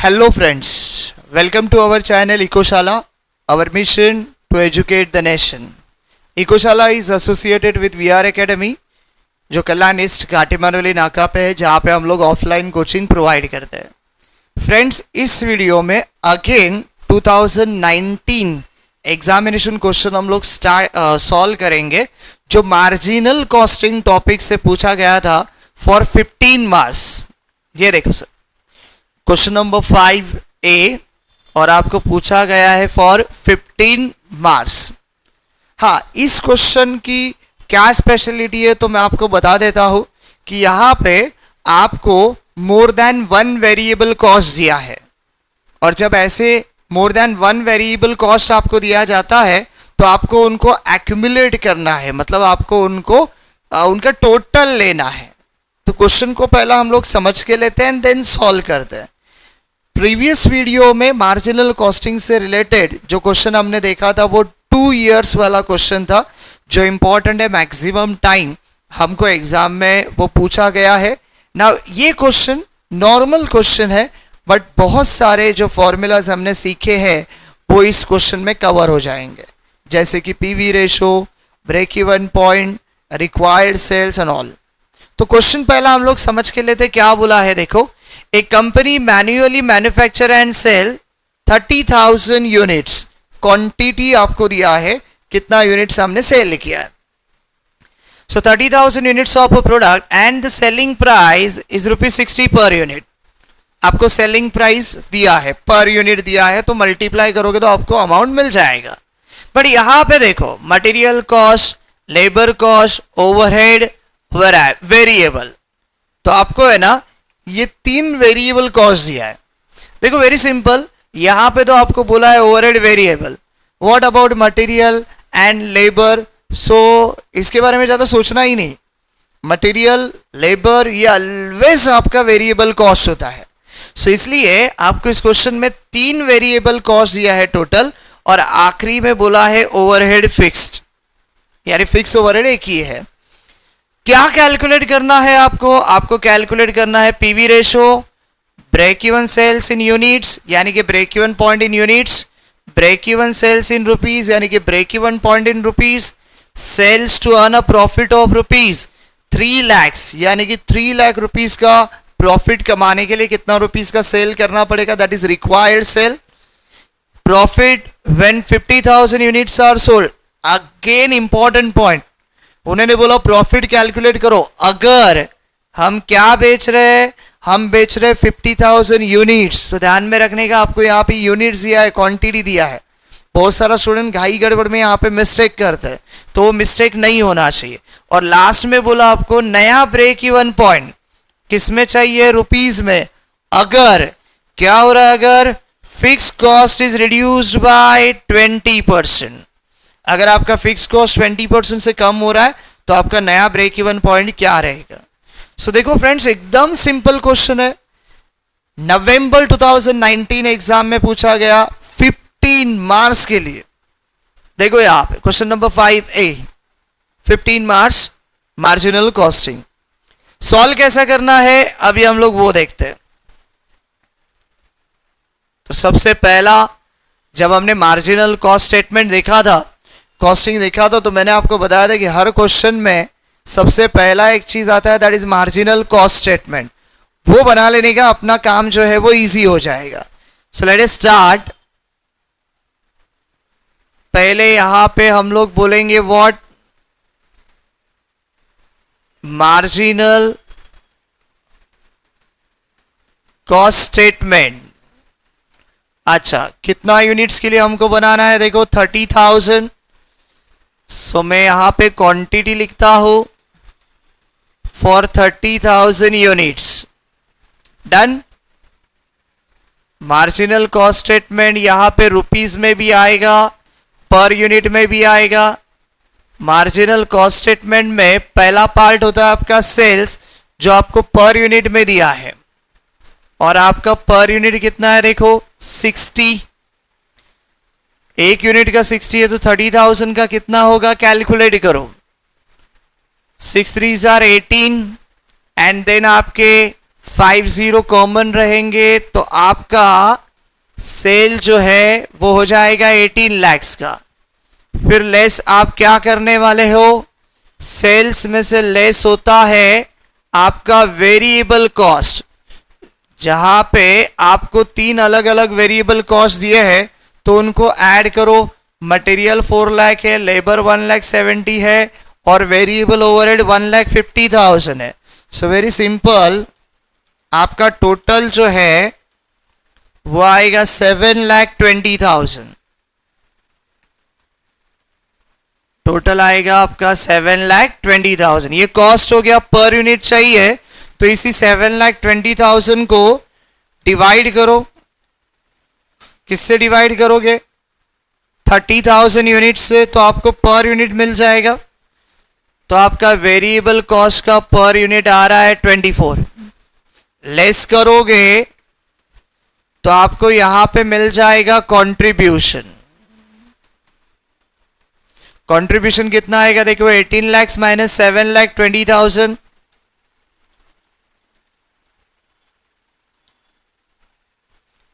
Hello friends, welcome to our channel Ecoshala. Our mission to educate the nation. Ecoshala is associated with VR Academy जो कल्याण east काटीमानोली नाका पे है, जहाँ पे हम लोग ऑफलाइन कोचिंग प्रोवाइड करते हैं. फ्रेंड्स, इस वीडियो में अगेन 2019 एग्जामिनेशन क्वेश्चन हम लोग सॉल्व करेंगे जो मार्जिनल कॉस्टिंग टॉपिक से पूछा गया था फॉर 15 मार्क्स. ये देखो सर, क्वेश्चन नंबर 5A और आपको पूछा गया है फॉर 15 मार्क्स. हाँ, इस क्वेश्चन की क्या स्पेशलिटी है तो मैं आपको बता देता हूं कि यहाँ पे आपको more than one variable cost दिया है, और जब ऐसे more than one variable cost आपको दिया जाता है तो आपको उनको एक्यूमुलेट करना है, मतलब आपको उनको उनका टोटल लेना है. तो क्वेश्चन को पहला हम लोग समझ के लेते हैं, देन सॉल्व करते हैं. प्रीवियस वीडियो में मार्जिनल कॉस्टिंग से रिलेटेड जो क्वेश्चन हमने देखा था वो 2 इयर्स वाला क्वेश्चन था जो इंपॉर्टेंट है. मैक्सिमम टाइम हमको एग्जाम में वो पूछा गया है. ना ये क्वेश्चन नॉर्मल क्वेश्चन है, बट बहुत सारे जो फॉर्मूलाज हमने सीखे हैं वो इस क्वेश्चन में कवर हो जाएंगे, जैसे कि PV ratio, break even point, required sales and all. तो क्वेश्चन पहला हम लोग समझ के लेते क्या बोला है. देखो, a company manually manufacture and sell 30,000 units. Quantity आपको दिया है, कितना यूनिट्स हमने सेल किया है. So 30,000 units of a product and the selling price is ₹60 पर यूनिट. आपको सेलिंग प्राइस दिया है, पर यूनिट दिया है, तो मल्टीप्लाई करोगे तो आपको अमाउंट मिल जाएगा. बट यहां पे देखो, material cost, labour cost, overhead, variable, तो आपको है ना ये 3 वेरिएबल कॉस्ट दिया है. देखो, वेरी सिंपल, यहां पे तो आपको बोला है overhead variable. What about material and labour? So इसके बारे में ज्यादा सोचना ही नहीं. मटेरियल, लेबर, ये ऑलवेज आपका वेरिएबल कॉस्ट होता है. सो इसलिए आपको इस क्वेश्चन में 3 वेरिएबल कॉस्ट दिया है टोटल, और आखिरी में बोला है ओवरहेड फिक्स्ड, यानी फिक्स ओवरहेड एक ही है. क्या कैलकुलेट करना है आपको कैलकुलेट करना है PV ratio, break even sales in units यानी कि break even point in units, break even sales in rupees यानी कि break even point in rupees, sales to earn a profit of ₹3 lakh यानी कि 3 लाख रुपीज का प्रॉफिट कमाने के लिए कितना रुपीज का सेल करना पड़ेगा, that is required sale. Profit when 50,000 units are sold. Again important point, उन्होंने बोला प्रॉफिट कैलकुलेट करो. अगर हम क्या बेच रहे हैं, हम बेच रहे 50,000 यूनिट्स, तो ध्यान में रखने का, आपको यहाँ पे यूनिट्स दिया है, क्वांटिटी दिया है. बहुत सारा स्टूडेंट घाई गड़बड़ में यहाँ पे मिस्टेक करते हैं, तो वो मिस्टेक नहीं होना चाहिए. और लास्ट में बोला आपको नया ब्रेक इवन पॉइंट किस में चाहिए, रुपीज में. अगर क्या हो रहा है, अगर fix cost is reduced by 20%, अगर आपका फिक्स कॉस्ट 20% से कम हो रहा है तो आपका नया ब्रेक इवन पॉइंट क्या रहेगा. सो देखो फ्रेंड्स, एकदम सिंपल क्वेश्चन है. नवंबर 2019 एग्जाम में पूछा गया 15 मार्क्स के लिए. देखो यहां पे question number 5A, 15 marks, marginal costing. Solve कैसा करना है अभी हम लोग वो देखते हैं. तो सबसे पहला, जब हमने मार्जिनल कॉस्ट स्टेटमेंट देखा था, कॉस्टिंग देखा था, तो मैंने आपको बताया था कि हर क्वेश्चन में सबसे पहला एक चीज आता है, that is marginal cost statement. वो बना लेने का अपना काम जो है वो इजी हो जाएगा. So let us start. पहले यहां पे हम लोग बोलेंगे व्हाट, मार्जिनल कॉस्ट स्टेटमेंट. अच्छा, कितना यूनिट्स के लिए हमको बनाना है, देखो 30,000. सो मैं यहां पे क्वांटिटी लिखता हूं for 30,000 units. Done. Marginal cost statement यहां पे रुपीज में भी आएगा, पर यूनिट में भी आएगा. मार्जिनल कॉस्ट स्टेटमेंट में पहला पार्ट होता है आपका सेल्स, जो आपको पर यूनिट में दिया है, और आपका पर यूनिट कितना है, देखो 60. एक यूनिट का 60 है तो 30,000 का कितना होगा, कैलकुलेट करो. 6 3 18 एंड देन आपके 50 कॉमन रहेंगे तो आपका सेल जो है वो हो जाएगा 18 lakhs का। फिर लेस आप क्या करने वाले हो, सेल्स में से लेस होता है आपका वेरिएबल कॉस्ट। जहां पे आपको 3 अलग अलग वेरिएबल कॉस्ट दिए हैं तो उनको ऐड करो। मटेरियल 4 लाख है, लेबर 1,70,000 है और वेरिएबल ओवरहेड 1,50,000 है। सो वेरी सिंपल, आपका टोटल जो है वो आएगा 7,20,000। टोटल आएगा आपका 7,20,000। ये कॉस्ट हो गया, पर यूनिट चाहिए तो इसी 7,20,000 को डिवाइड करो। किससे डिवाइड करोगे, 30,000 यूनिट से, तो आपको पर यूनिट मिल जाएगा। तो आपका वेरिएबल कॉस्ट का पर यूनिट आ रहा है 24। लेस करोगे तो आपको यहां पे मिल जाएगा कंट्रीब्यूशन। कंट्रीब्यूशन कितना आएगा देखो, 18 lakhs माइनस 7,20,000,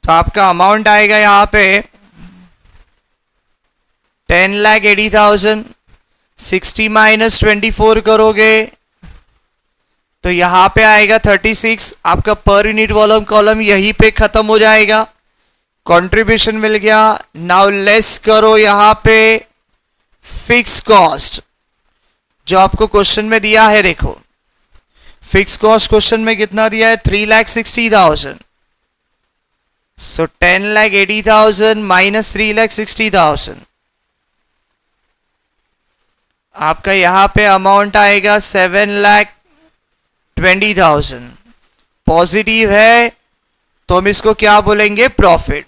तो आपका अमाउंट आएगा यहां पे 10,80,000। 60 माइनस 24 करोगे तो यहां पे आएगा 36। आपका पर यूनिट वॉल्यूम कॉलम यहीं पे खत्म हो जाएगा। कंट्रीब्यूशन मिल गया। नाउ लेस करो यहां पे फिक्स कॉस्ट जो आपको क्वेश्चन में दिया है। देखो फिक्स कॉस्ट क्वेश्चन में कितना दिया है, 3,60,000। सो 10,80,000 माइनस 3,60,000, आपका यहां पे अमाउंट आएगा 7,20,000। पॉजिटिव है तो हम इसको क्या बोलेंगे, प्रॉफिट।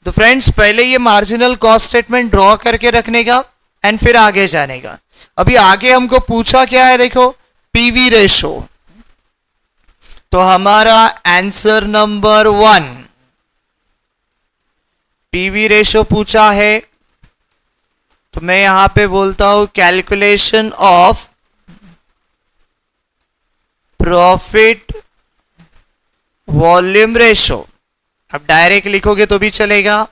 तो फ्रेंड्स पहले ये मार्जिनल कॉस्ट स्टेटमेंट ड्रॉ करके रखने का एंड फिर आगे जाने का। अभी आगे हमको पूछा क्या है, देखो पीवी रेशो। तो हमारा आंसर नंबर 1 पीवी रेशो पूछा है, तो मैं यहां पे बोलता हूं calculation of profit volume ratio. अब डायरेक्ट लिखोगे तो भी चलेगा,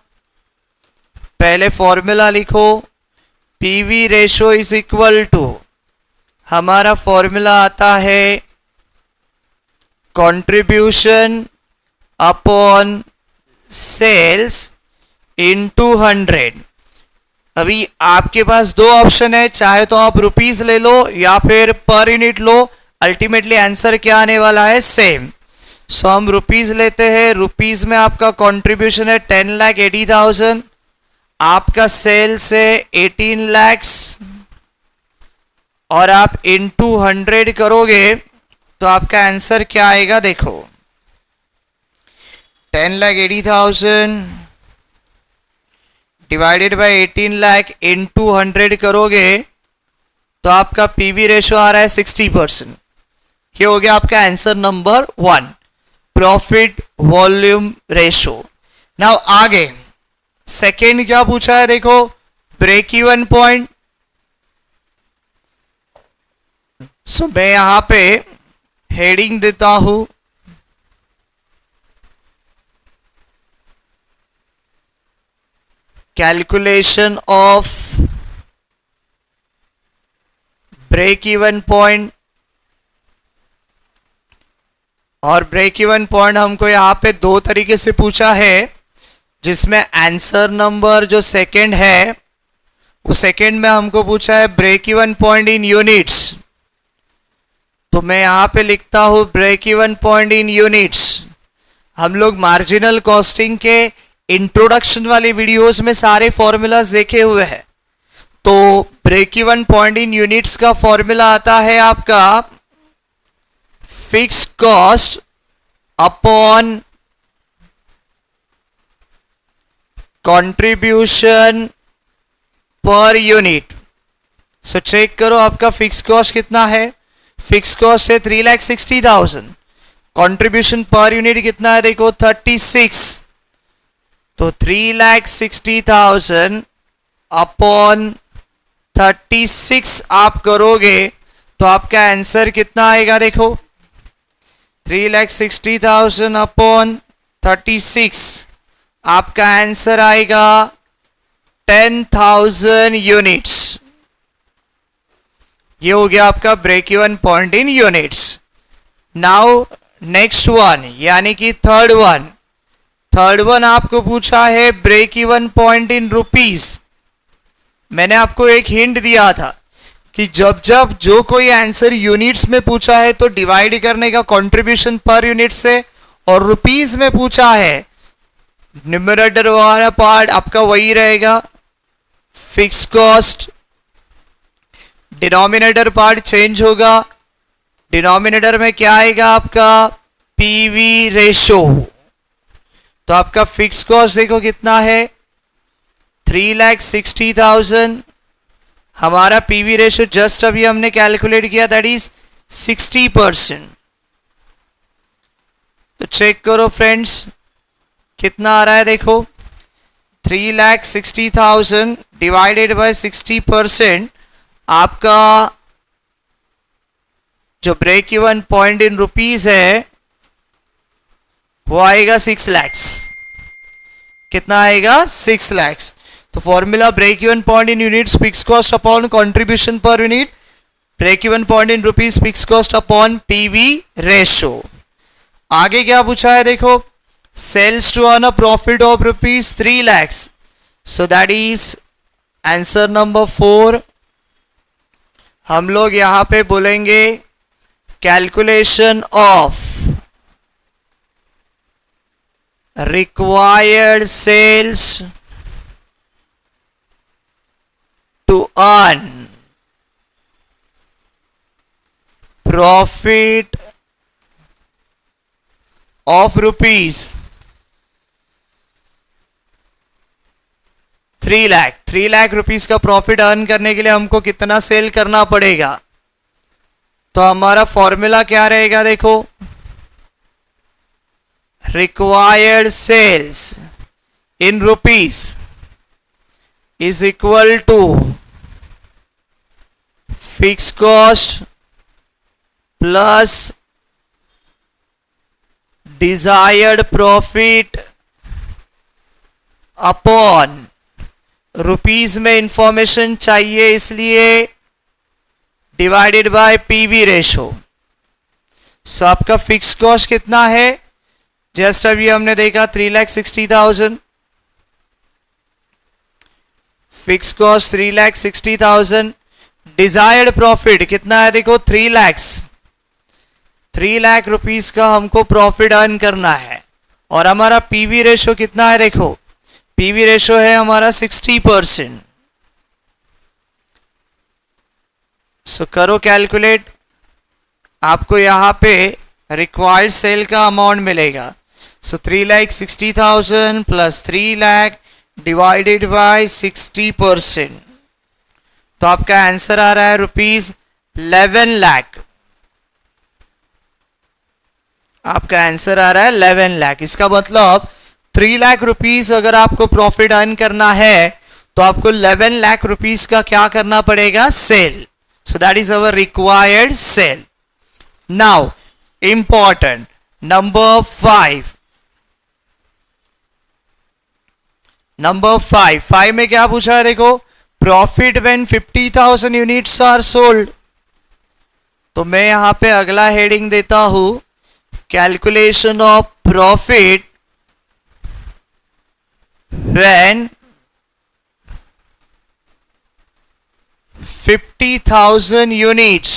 पहले फॉर्मूला लिखो। PV ratio is equal to, हमारा फॉर्मूला आता है कंट्रीब्यूशन अपॉन सेल्स इनटू 100। अभी आपके पास दो ऑप्शन है, चाहे तो आप रुपीस ले लो या फिर पर यूनिट लो। अल्टीमेटली आंसर क्या आने वाला है, सेम। सो हम रुपीस लेते हैं। रुपीस में आपका कंट्रीब्यूशन है 10,80,000, आपका सेल्स है 18 lakhs, और आप इनटू 100 करोगे तो आपका आंसर क्या आएगा, देखो 10,80,000 डिवाइडेड बाय 18 लाख इनटू 100 करोगे तो आपका पीवी रेशो आ रहा है 60%। ये हो गया आपका answer number 1, profit volume ratio. Now आगे सेकेंड क्या पूछा है, देखो ब्रेक इवन पॉइंट। सो मैं यहां पे हेडिंग देता हूं calculation of break even point. और ब्रेक इवन पॉइंट हमको यहां पे दो तरीके से पूछा है, जिसमें आंसर नंबर जो सेकंड है वो सेकंड में हमको पूछा है break even point in units. तो मैं यहां पे लिखता हूं break even point in units. हम लोग मार्जिनल कॉस्टिंग के इंट्रोडक्शन वाले वीडियोस में सारे फॉर्मूलाज देखे हुए हैं। तो break even point in units का फॉर्मूला आता है आपका फिक्स कॉस्ट अपॉन कंट्रीब्यूशन पर यूनिट। सो चेक करो आपका फिक्स कॉस्ट कितना है। फिक्स कॉस्ट है 3,60,000। कंट्रीब्यूशन पर यूनिट कितना है, देखो 36। तो 3,60,000 अपॉन 36 आप करोगे तो आपका आंसर कितना आएगा, देखो 3,60,000 अपॉन 36, आपका आंसर आएगा 10,000 यूनिट्स। ये हो गया आपका break even point in units. Now next one, यानी कि थर्ड वन आपको पूछा है break even point in rupees. मैंने आपको एक हिंट दिया था कि जब जब जो कोई आंसर यूनिट्स में पूछा है तो डिवाइड करने का कंट्रीब्यूशन पर यूनिट से, और रुपीस में पूछा है न्यूमरेटर वाला पार्ट आपका वही रहेगा fix cost, denominator part change होगा। डिनोमिनेटर में क्या आएगा आपका पीवी रेशो। तो आपका फिक्स कॉस्ट देखो कितना है 3,60,000, हमारा पीवी रेशो जस्ट अभी हमने कैलकुलेट किया दैट इज 60%। तो चेक करो फ्रेंड्स कितना आ रहा है, देखो 3,60,000 डिवाइडेड बाय 60%, आपका जो break even point in rupees है वो आएगा 6 lakhs। कितना आएगा 6 lakhs। तो formula break even point in units fix cost upon contribution पर unit, break even point in rupees fix cost upon PV ratio. आगे क्या पूछा है देखो, sales to earn a profit of rupees 3 lakhs। So that is answer number 4। हम लोग यहां पे बोलेंगे calculation of required sales to earn profit of rupees 3 lakh. 3 lakh rupees का प्रॉफिट अर्न करने के लिए हमको कितना सेल करना पड़ेगा। तो हमारा फॉर्मूला क्या रहेगा देखो, required sales in rupees is equal to fixed cost plus desired profit upon rupees में इंफॉर्मेशन चाहिए इसलिए डिवाइडेड बाय पीवी रेशो। सो आपका फिक्स कॉस्ट कितना है, जस्ट अभी हमने देखा 3,60,000, फिक्स कॉस्ट 3,60,000, डिजायर्ड प्रॉफिट कितना है देखो 3 lakhs। 3 लाख रुपीस का हमको प्रॉफिट अर्न करना है, और हमारा पीवी रेशो कितना है देखो, पीवी रेशो है हमारा 60%। सो करो कैलकुलेट, आपको यहां पे रिक्वायर्ड सेल का अमाउंट मिलेगा। सो 3,60,000 प्लस 3 लाख डिवाइडेड बाय 60%, तो आपका आंसर आ रहा है रुपीज 11 लाख। आपका आंसर आ रहा है 11 लाख। इसका मतलब 3 लाख रुपीस अगर आपको प्रॉफिट अर्न करना है तो आपको 11 लाख रुपीस का क्या करना पड़ेगा, sale. So that is our required sale. Now important number 5। नंबर 5 में क्या पूछा है देखो, profit when 50,000 units are sold. तो मैं यहां पे अगला हेडिंग देता हूं, calculation of profit when 50,000 units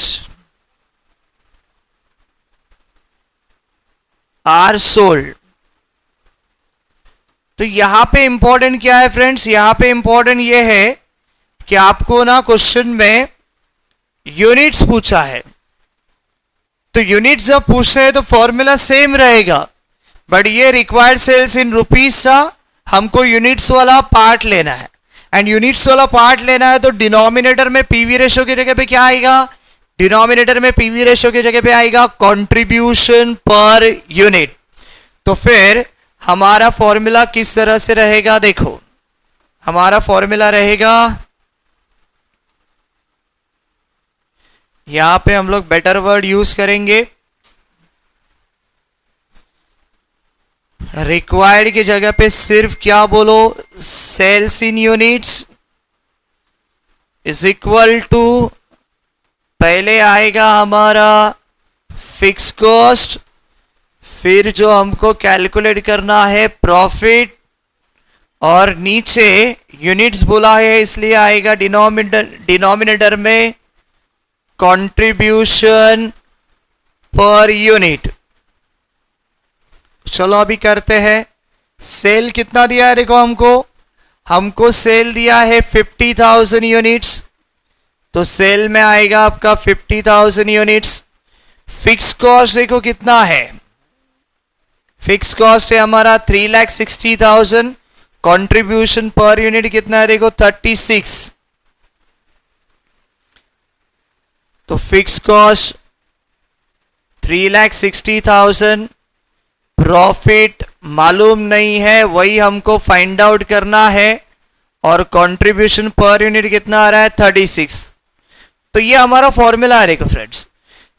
are sold. तो यहां पे इंपॉर्टेंट क्या है फ्रेंड्स, यहां पे इंपॉर्टेंट ये है कि आपको ना क्वेश्चन में यूनिट्स पूछा है, तो यूनिट्स जब पूछते हैं तो फॉर्मूला सेम रहेगा, बट ये रिक्वायर्ड सेल्स इन रुपीस था, हमको यूनिट्स वाला पार्ट लेना है। एंड यूनिट्स वाला पार्ट लेना है तो डिनोमिनेटर में पीवी रेशो की जगह पे क्या आएगा, डिनोमिनेटर में पीवी रेशो की जगह पे आएगा कंट्रीब्यूशन पर यूनिट। तो फिर हमारा फॉर्मूला किस तरह से रहेगा देखो, हमारा फॉर्मूला रहेगा, यहां पे हम लोग बेटर वर्ड यूज करेंगे, रिक्वायर्ड की जगह पे सिर्फ क्या बोलो, sales in units is equal to, पहले आएगा हमारा फिक्स कॉस्ट, फिर जो हमको कैलकुलेट करना है प्रॉफिट, और नीचे यूनिट्स बोला है इसलिए आएगा डिनोमिनेटर में कंट्रीब्यूशन पर यूनिट। चलो अभी करते हैं। सेल कितना दिया है, देखो हमको सेल दिया है 50,000 यूनिट्स, तो सेल में आएगा आपका 50,000 यूनिट्स। फिक्स कॉस्ट देखो कितना है, फिक्स कॉस्ट है हमारा 3,60,000, कंट्रीब्यूशन पर यूनिट कितना है देखो 36, तो फिक्स कॉस्ट 3,60,000, प्रॉफिट मालूम नहीं है, वही हमको फाइंड आउट करना है, और कंट्रीब्यूशन पर यूनिट कितना आ रहा है 36। तो ये हमारा फॉर्मूला है देखो friends,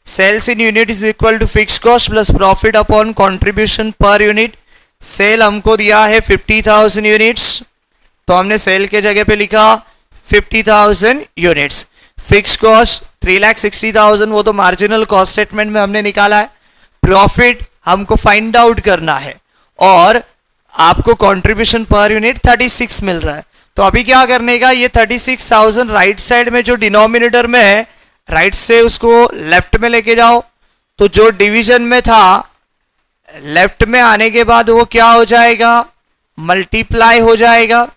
sales in unit is equal to fix cost plus profit upon contribution पर यूनिट। सेल हमको दिया है 50,000 यूनिट्स, तो हमने सेल के जगह पे लिखा 50,000 यूनिट्स। फिक्स कॉस्ट 3,60,000, वो तो मार्जिनल कॉस्ट स्टेटमेंट में हमने निकाला है। प्रॉफिट हमको फाइंड आउट करना है, और आपको कंट्रीब्यूशन पर यूनिट 36 मिल रहा है। तो अभी क्या करने का, ये 36,000 राइट साइड में जो डिनोमिनेटर में है, राइट से उसको लेफ्ट में लेके जाओ, तो जो डिवीजन में था लेफ्ट में आने के बाद वो क्या हो जाएगा, मल्टीप्लाई हो जाएगा,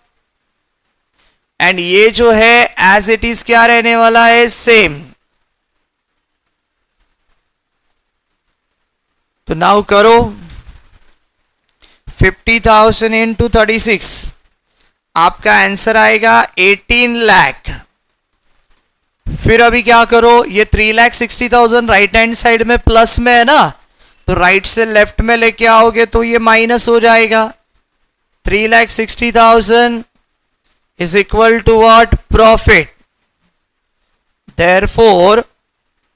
एंड ये जो है एज इट इज क्या रहने वाला है, सेम। तो नाउ करो 50,000 इंटू 36, आपका आंसर आएगा 18 लाख। फिर अभी क्या करो, ये 3,60,000 राइट हैंड साइड में प्लस में है ना, तो राइट से लेफ्ट में लेके आओगे तो ये माइनस हो जाएगा। 3,60,000 is equal to what, profit. Therefore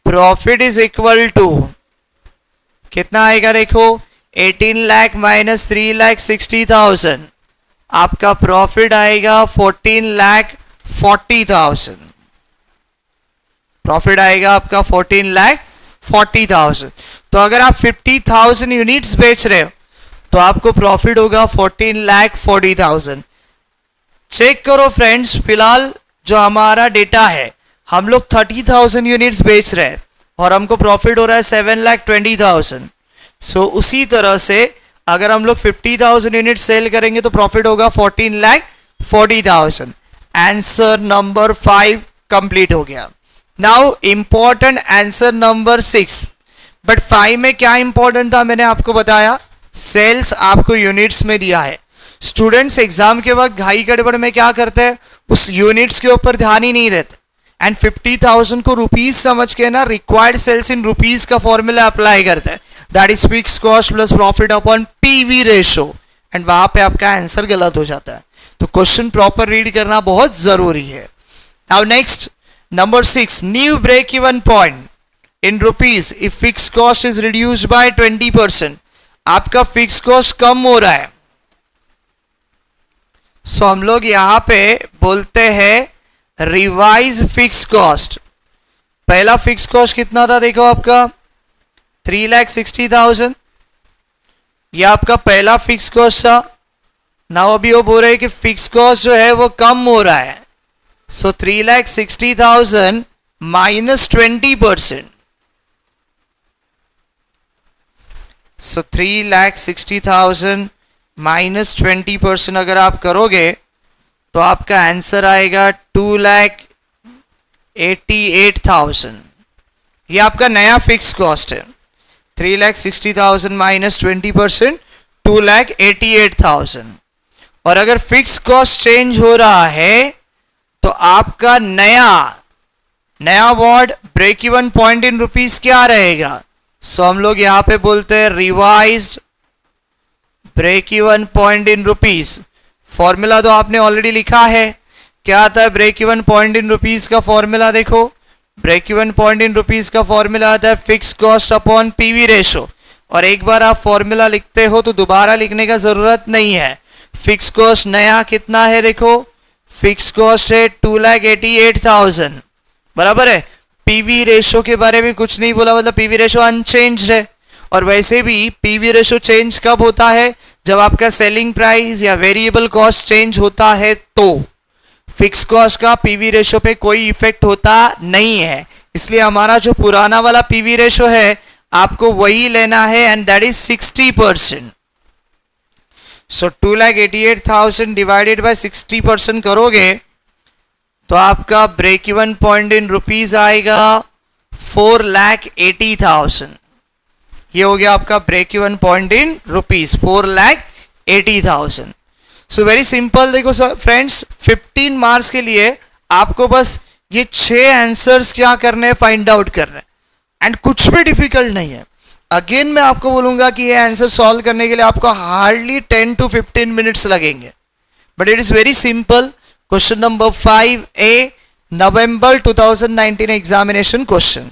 profit is equal to कितना आएगा देखो, 18 लाख माइनस 3,60,000, आपका प्रॉफिट आएगा 14,40,000। प्रॉफिट आएगा आपका 14,40,000। तो अगर आप 50,000 यूनिट्स बेच रहे हो तो आपको प्रॉफिट होगा 14,40,000। चेक करो फ्रेंड्स, फिलहाल जो हमारा डेटा है, हम लोग 30,000 यूनिट्स बेच रहे हैं और हमको प्रॉफिट हो रहा है 7,20,000। सो उसी तरह से अगर हम लोग 50,000 यूनिट सेल करेंगे तो प्रॉफिट होगा 14,40,000। आंसर नंबर 5 कंप्लीट हो गया। Now important answer number 6, but 5 में क्या इंपॉर्टेंट था मैंने आपको बताया, सेल्स आपको यूनिट्स में दिया है। स्टूडेंट्स एग्जाम के वक्त घाई गड़बड़ में क्या करते हैं, उस यूनिट्स के ऊपर ध्यान ही नहीं देते, एंड 50,000 को रुपीज समझ के ना रिक्वायर्ड सेल्स इन रुपीज का फॉर्मूला अप्लाई करते हैं, that is fix cost plus profit upon PV ratio, and वहां पे आपका आंसर गलत हो जाता है। तो क्वेश्चन प्रॉपर रीड करना बहुत जरूरी है। Now next number 6, new break even point in rupees if fix cost is reduced by 20%। आपका फिक्स कॉस्ट कम हो रहा है, सो हम लोग यहां पे बोलते हैं रिवाइज फिक्स कॉस्ट। पहला फिक्स कॉस्ट कितना था देखो आपका 3,60,000, यह आपका पहला फिक्स कॉस्ट था। नाउ अभी वो बोल रहे हैं कि फिक्स कॉस्ट जो है वो कम हो रहा है, सो 3,60,000 माइनस 20%, सो 3,60,000 माइनस 20% अगर आप करोगे तो आपका आंसर आएगा 2,88,000। ये आपका नया फिक्स कॉस्ट है। 3,60,000 माइनस 20%, 2,88,000। और अगर फिक्स कॉस्ट चेंज हो रहा है तो आपका नया word break even point in rupees क्या रहेगा, सो हम लोग यहां पे बोलते हैं revised break even point in rupees. Formula तो आपने ऑलरेडी लिखा है, क्या आता है break even point in rupees का फॉर्मूला देखो, break even point in rupees का फॉर्मूला आता है fix cost upon PV ratio. और एक बार आप फॉर्मूला लिखते हो तो दोबारा लिखने का जरूरत नहीं है। फिक्स कॉस्ट नया कितना है, देखो फिक्स कॉस्ट है 2,88,000, बराबर है। पीवी रेशो के बारे में कुछ नहीं बोला, मतलब पीवी रेशो अनचेंज्ड है। और वैसे भी पीवी रेशो चेंज कब होता है, जब आपका सेलिंग प्राइस या वेरिएबल कॉस्ट चेंज होता है तो। फिक्स कॉस्ट का पीवी रेशो पे कोई इफेक्ट होता नहीं है, इसलिए हमारा जो पुराना वाला पीवी रेशो है आपको वही लेना है, and that is 60%। So 2,88,000 divided by 60% करोगे तो आपका break even point in rupees आएगा 4,80,000। ये हो गया आपका break even point in rupees 4,80,000। So very simple. देखो फ्रेंड्स, 15 मार्क्स के लिए आपको बस ये 6 आंसर्स क्या करने हैं, फाइंड आउट करने, एंड कुछ भी डिफिकल्ट नहीं है। अगेन मैं आपको बोलूंगा कि ये आंसर सॉल्व करने के लिए आपको हार्डली 10 to 15 मिनट्स लगेंगे, but it is very simple. Question number 5A, November 2019 examination question.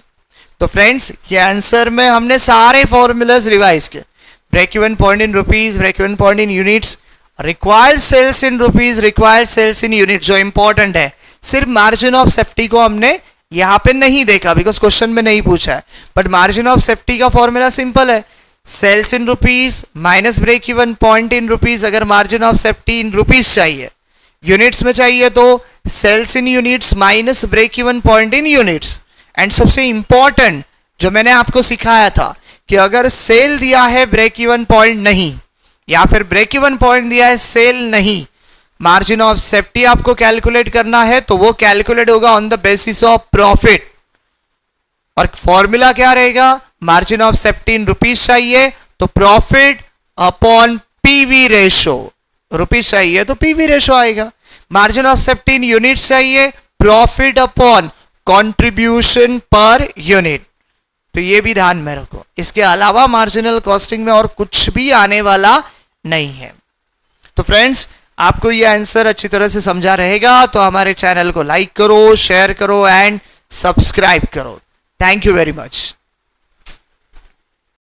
तो फ्रेंड्स, ये आंसर में हमने सारे फॉर्मूलाज रिवाइज किए। Break even point in rupees, break even point in units, required sales in rupees, required sales in unit, जो important है। सिर्फ margin of safety को हमने यहां पे नहीं देखा बिकॉज क्वेश्चन में नहीं पूछा है, बट मार्जिन ऑफ सेफ्टी का फॉर्मूला सिंपल है, sales in rupees minus break even point in rupees. अगर margin of safety in rupees चाहिए, यूनिट्स में चाहिए तो sales in units minus break even point in units. And सबसे important जो मैंने आपको सिखाया था कि अगर सेल दिया है ब्रेक इवन पॉइंट नहीं, या फिर ब्रेक इवन पॉइंट दिया है सेल नहीं, मार्जिन ऑफ सेफ्टी आपको कैलकुलेट करना है तो वो कैलकुलेट होगा on the basis of profit. और फॉर्मूला क्या रहेगा, margin of safety in rupees चाहिए तो profit upon PV ratio, rupees चाहिए तो पीवी रेशो आएगा। Margin of safety in unit चाहिए, प्रॉफिट अपॉन कंट्रीब्यूशन पर यूनिट। तो ये भी ध्यान में रखो, इसके अलावा मार्जिनल कॉस्टिंग में और कुछ भी आने वाला नहीं है। तो फ्रेंड्स, आपको ये आंसर अच्छी तरह से समझा रहेगा तो हमारे चैनल को लाइक करो, शेयर करो एंड सब्सक्राइब करो। Thank you very much.